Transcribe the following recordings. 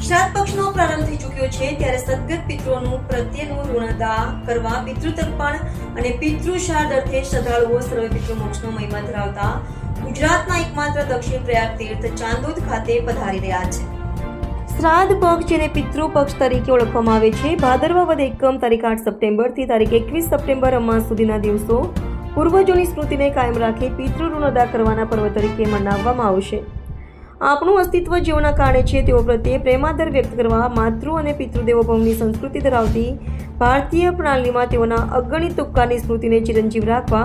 શ્રાદ્ધ પક્ષનો પ્રારંભ થઈ ચૂક્યો છે ત્યારે સદગત પિતૃઓનું પ્રત્યેનું ઋણ અદા કરવા પિતૃતર્પણ અને પિતૃશ્રાદ્ધ અર્થે શ્રદ્ધાળુઓ સર્વે પિતૃ મોક્ષનો મહિમા ધરાવતા ગુજરાતના એકમાત્ર દક્ષિણ પ્રયાગ તીર્થ ચાંદોદ ખાતે પધારી રહ્યા છે। શ્રાદ્ધ પક્ષ જેને પિતૃ પક્ષ તરીકે ઓળખવામાં આવે છે, ભાદરવા વદ એકમ તારીખ 8 સપ્ટેમ્બરથી તારીખ 21 સપ્ટેમ્બર અમાસ સુધીના દિવસો પૂર્વજોની સ્મૃતિને કાયમ રાખી પિતૃ ઋણ અદા કરવાના પર્વ તરીકે મનાવવામાં આવશે। આપણું અસ્તિત્વ જેઓના કારણે છે તેઓ પ્રત્યે પ્રેમાદર વ્યક્ત કરવા માતૃ અને પિતૃદેવોભવની સંસ્કૃતિ ધરાવતી ભારતીય પ્રણાલીમાં તેઓના અગણિત ઉપકારની સ્મૃતિને ચિરંજીવ રાખવા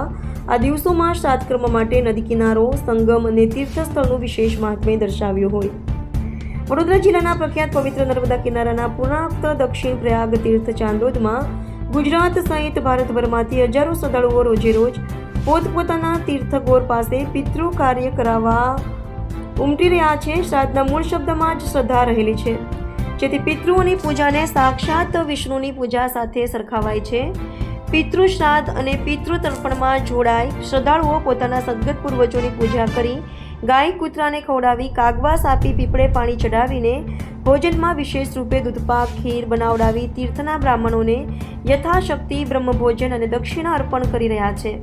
આ દિવસોમાં શ્રાદ્ધ કર્મ માટે નદી કિનારો, સંગમ અને તીર્થસ્થળનું વિશેષ મહાત્મ્ય દર્શાવ્યું હોય। વડોદરા જિલ્લાના પ્રખ્યાત પવિત્ર નર્મદા કિનારાના પૂર્ણાપ્ત દક્ષિણ પ્રયાગ તીર્થ ચાંદોદમાં ગુજરાત સહિત ભારતભરમાંથી હજારો શ્રદ્ધાળુઓ રોજે રોજ પોતપોતાના તીર્થગોર પાસે પિતૃ કાર્ય કરાવવા ઉમટી રહ્યા છે। શ્રાદ્ધના મૂળ શબ્દમાં જ શ્રદ્ધા રહેલી છે, જેથી પિતૃઓની પૂજાને સાક્ષાત વિષ્ણુની પૂજા સાથે સરખાવાય છે। પિતૃ શ્રાદ્ધ અને પિતૃ તર્પણમાં જોડાઈ શ્રદ્ધાળુઓ પોતાના સદગત પૂર્વજોની પૂજા કરી ગાય કૂતરાને ખવડાવી, કાગવાસ આપી, પીપળે પાણી ચડાવીને ભોજનમાં વિશેષ રૂપે દૂધપાક ખીર બનાવડાવી તીર્થના બ્રાહ્મણોને યથાશક્તિ બ્રહ્મભોજન અને દક્ષિણા અર્પણ કરી રહ્યા છે।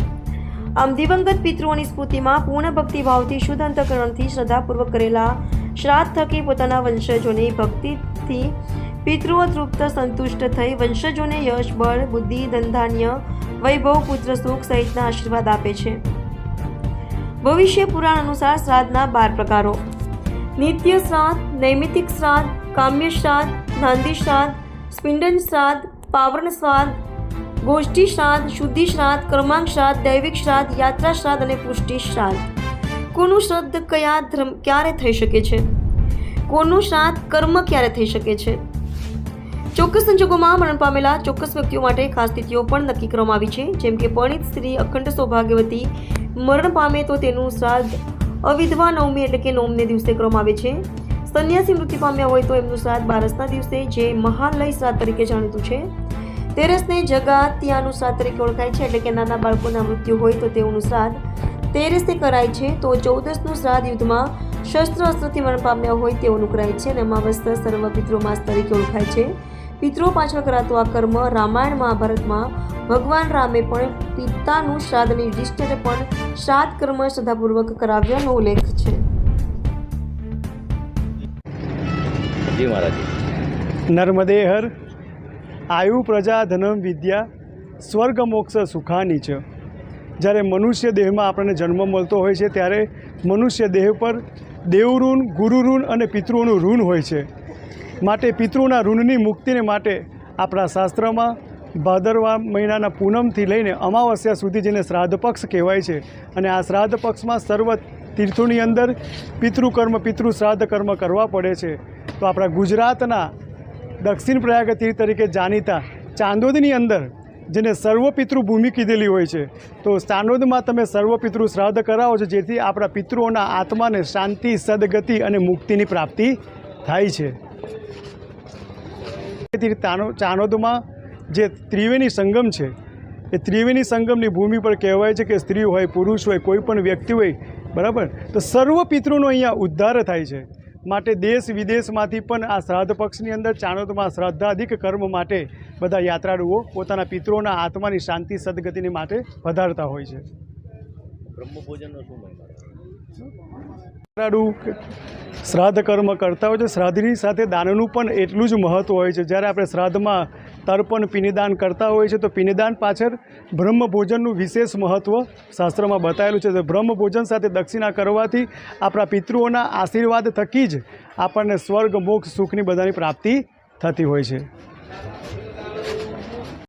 આમ દિવંગત પિતૃઓની સ્મૃતિમાં પૂર્ણ ભક્તિભાવથી શુદ્ધ અંતઃકરણથી શ્રદ્ધાપૂર્વક કરેલા શ્રાદ્ધ થકી પોતાના વંશજોની ભક્તિથી પિતૃઓ તૃપ્ત સંતુષ્ટ થઈ વંશજોને યશ, બળ, બુદ્ધિ, ધનધાન્ય, વૈભવ, પુત્ર સુખ સહિતના આશીર્વાદ આપે છે। ભવિષ્ય પુરાણ અનુસાર શ્રાદ્ધના 12 પ્રકારો: નિત્ય શ્રાદ્ધ, નૈમિતિક શ્રાદ્ધ, કામ્ય શ્રાદ્ધ, નાંદી શ્રાદ્ધ, સ્પિંડન શ્રાદ્ધ, પાવર્ણ શ્રાદ્ધ, ગોષ્ઠી શ્રાદ્ધ, શુદ્ધિ શ્રાદ્ધ, કર્માંગ શ્રાદ્ધ, દૈવિક શ્રાદ્ધ, યાત્રા શ્રાદ્ધ અને પુષ્ટિ શ્રાદ્ધ। કોનું શ્રાદ્ધ ક્યારે થઈ શકે છે? કોનું શ્રાદ્ધ કર્મ ક્યારે થઈ શકે છે? ચોક્કસ સંજોગોમાં મરણ પામેલા ચોક્કસ વ્યક્તિઓ માટે ખાસ તિથિઓ પણ નક્કી કરવામાં આવી છે, જેમ કે પરણિત સ્ત્રી અખંડ સૌભાગ્યવતી મરણ પામે તો તેનું શ્રાદ્ધ અવિધવા નવમી એટલે કે 9ને દિવસે કરવામાં આવે છે। સંન્યાસી મૃત્યુ પામ્યા હોય તો એમનું શ્રાદ્ધ 12ના દિવસે, જે મહાલય શ્રાદ્ધ તરીકે જાણીતું છે। 13ને જગાત્યાનું શ્રાદ્ધ તરીકે ઓળખાય છે, એટલે કે નાના બાળકોના મૃત્યુ હોય તો તેઓનું શ્રાદ્ધ 13 કરાય છે। તો 14નું શ્રાદ્ધ યુદ્ધમાં શસ્ત્ર અસ્ત્રથી મરણ પામ્યા હોય તેઓનું કરાય છે, અને અમાવસ્યા સર્વ પિતૃમાસ તરીકે ઓળખાય છે। પિતૃઓ પાછળ કરાતું આ કર્મ રામાયણ મહાભારતમાં ભગવાન રામે પણ પિતાનું શ્રાદ્ધ અને યુધિષ્ઠિરે પણ શ્રાદ્ધ કર્મ શ્રદ્ધાપૂર્વક કરાવ્યાનો ઉલ્લેખ છે। જી મહારાજ। નર્મદે હર આયુ પ્રજા ધનમ વિદ્યા સ્વર્ગ મોક્ષ સુખાની છે। જ્યારે મનુષ્ય દેહમાં આપણને જન્મ મળતો હોય છે ત્યારે મનુષ્ય દેહ પર દેવઋણ, ગુરુઋણ અને પિતૃઓનું ઋણ હોય છે। માટે પિતૃઓના ઋણની મુક્તિને માટે આપણા શાસ્ત્રમાં ભાદરવા મહિનાના પૂનમથી લઈને અમાવસ્યા સુધી જેને શ્રાદ્ધ પક્ષ કહેવાય છે, અને આ શ્રાદ્ધ પક્ષમાં સર્વ તીર્થોની અંદર પિતૃકર્મ, પિતૃ શ્રાદ્ધ કર્મ કરવા પડે છે। તો આપણા ગુજરાતના દક્ષિણ પ્રયાગ તીર્થ તરીકે જાણીતા ચાંદોદની અંદર જેને સર્વપિતૃ ભૂમિ કીધેલી હોય છે, તો ચાંદોદમાં તમે સર્વપિતૃ શ્રાદ્ધ કરાવો છો, જેથી આપણા પિતૃઓના આત્માને શાંતિ, સદગતિ અને મુક્તિની પ્રાપ્તિ થાય છે। ચાંદોદમાં જે ત્રિવેણી સંગમ છે, એ ત્રિવેણી સંગમની ભૂમિ પર કહેવાય છે કે સ્ત્રી હોય, પુરુષ હોય, કોઈ પણ વ્યક્તિ હોય, બરાબર, તો સર્વ પિતૃનો અહીંયા ઉદ્ધાર થાય છે। માટે દેશ વિદેશમાંથી પણ આ શ્રાદ્ધ પક્ષની અંદર ચાંદોદમાં શ્રાદ્ધાધિક કર્મ માટે બધા યાત્રાળુઓ પોતાના પિતૃઓના આત્માની શાંતિ, સદગતિને માટે પધારતા હોય છે। બ્રહ્મભોજનનો શું મહિમા? યાત્રાળુ શ્રાદ્ધ કર્મ કરતા હોય છે, શ્રાદ્ધની સાથે દાનનું પણ એટલું જ મહત્ત્વ હોય છે। જ્યારે આપણે શ્રાદ્ધમાં તર્પણ, પિંડદાન કરતા હોય છે તો પિંડદાન પાછળ બ્રહ્મભોજનનું વિશેષ મહત્ત્વ શાસ્ત્રમાં બતાવેલું છે। તો બ્રહ્મભોજન સાથે દક્ષિણા કરવાથી આપણા પિતૃઓના આશીર્વાદ થકી જ આપણને સ્વર્ગ, મોક્ષ, સુખની બધાની પ્રાપ્તિ થતી હોય છે।